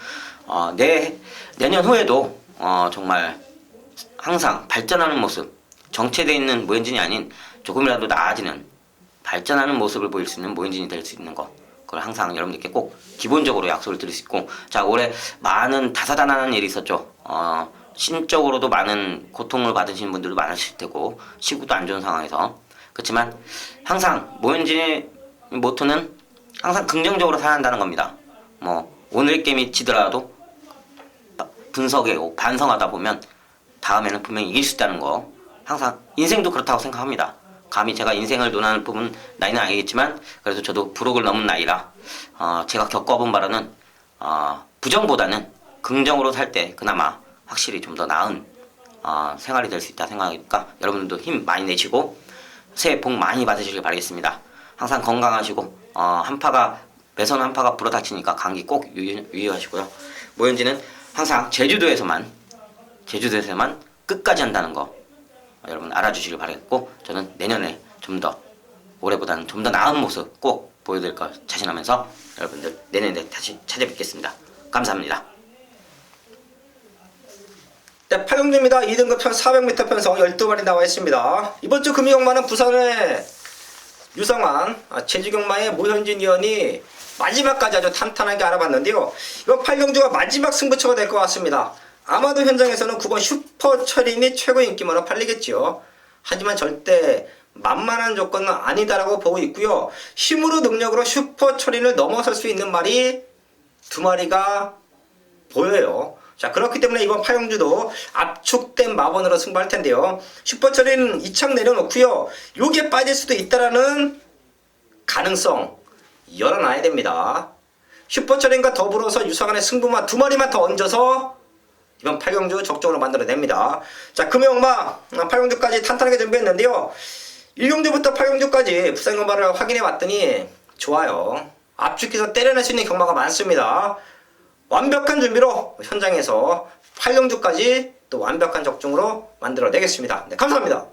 내년 후에도 정말 항상 발전하는 모습, 정체되어 있는 모현진이 아닌 조금이라도 나아지는 발전하는 모습을 보일 수 있는 모현진이 될 수 있는 것, 그걸 항상 여러분들께 꼭 기본적으로 약속을 드릴 수 있고, 자, 올해 많은 다사다난한 일이 있었죠. 심적으로도 많은 고통을 받으시는 분들도 많으실 테고, 시구도 안 좋은 상황에서. 그렇지만 항상 모현진의 모토는 항상 긍정적으로 살아야 한다는 겁니다. 오늘 게임이 지더라도 분석하고 반성하다 보면 다음에는 분명히 이길 수 있다는 거, 항상 인생도 그렇다고 생각합니다. 감히 제가 인생을 논하는 부분 나이는 아니겠지만, 그래도 저도 부록을 넘은 나이라 제가 겪어본 바로는 부정보다는 긍정으로 살 때 그나마 확실히 좀 더 나은 생활이 될 수 있다 생각하니까 여러분들도 힘 많이 내시고 새해 복 많이 받으시길 바라겠습니다. 항상 건강하시고 매선 한파가 불어닥치니까 감기 꼭 유의하시고요. 모현진은 항상 제주도에서만 끝까지 한다는 거 여러분 알아주시길 바라겠고, 저는 내년에 좀 더 올해보다는 좀 더 나은 모습 꼭 보여드릴 걸 자신하면서 여러분들 내년에 다시 찾아뵙겠습니다. 감사합니다. 네, 8경주입니다. 2등급 1400m 편성 12마리 나와 있습니다. 이번 주 금요경마는 부산의 유성환, 제주경마의 모현진 위원이 마지막까지 아주 탄탄하게 알아봤는데요. 이번 8경주가 마지막 승부처가 될 것 같습니다. 아마도 현장에서는 9번 슈퍼철인이 최고 인기만으로 팔리겠죠. 하지만 절대 만만한 조건은 아니다라고 보고 있고요. 힘으로 능력으로 슈퍼철인을 넘어설 수 있는 말이 2마리가 보여요. 자, 그렇기 때문에 이번 8경주도 압축된 마번으로 승부할 텐데요. 슈퍼철인 2창 내려놓고요. 요게 빠질 수도 있다라는 가능성 열어놔야 됩니다. 슈퍼철인과 더불어서 유성환의 승부만 2마리만 더 얹어서 이번 8경주 적정으로 만들어냅니다. 자, 금요경마 8경주까지 탄탄하게 준비했는데요. 1경주부터 8경주까지 부산 경마를 확인해 봤더니 좋아요. 압축해서 때려낼 수 있는 경마가 많습니다. 완벽한 준비로 현장에서 8경주까지 또 완벽한 적중으로 만들어내겠습니다. 네, 감사합니다.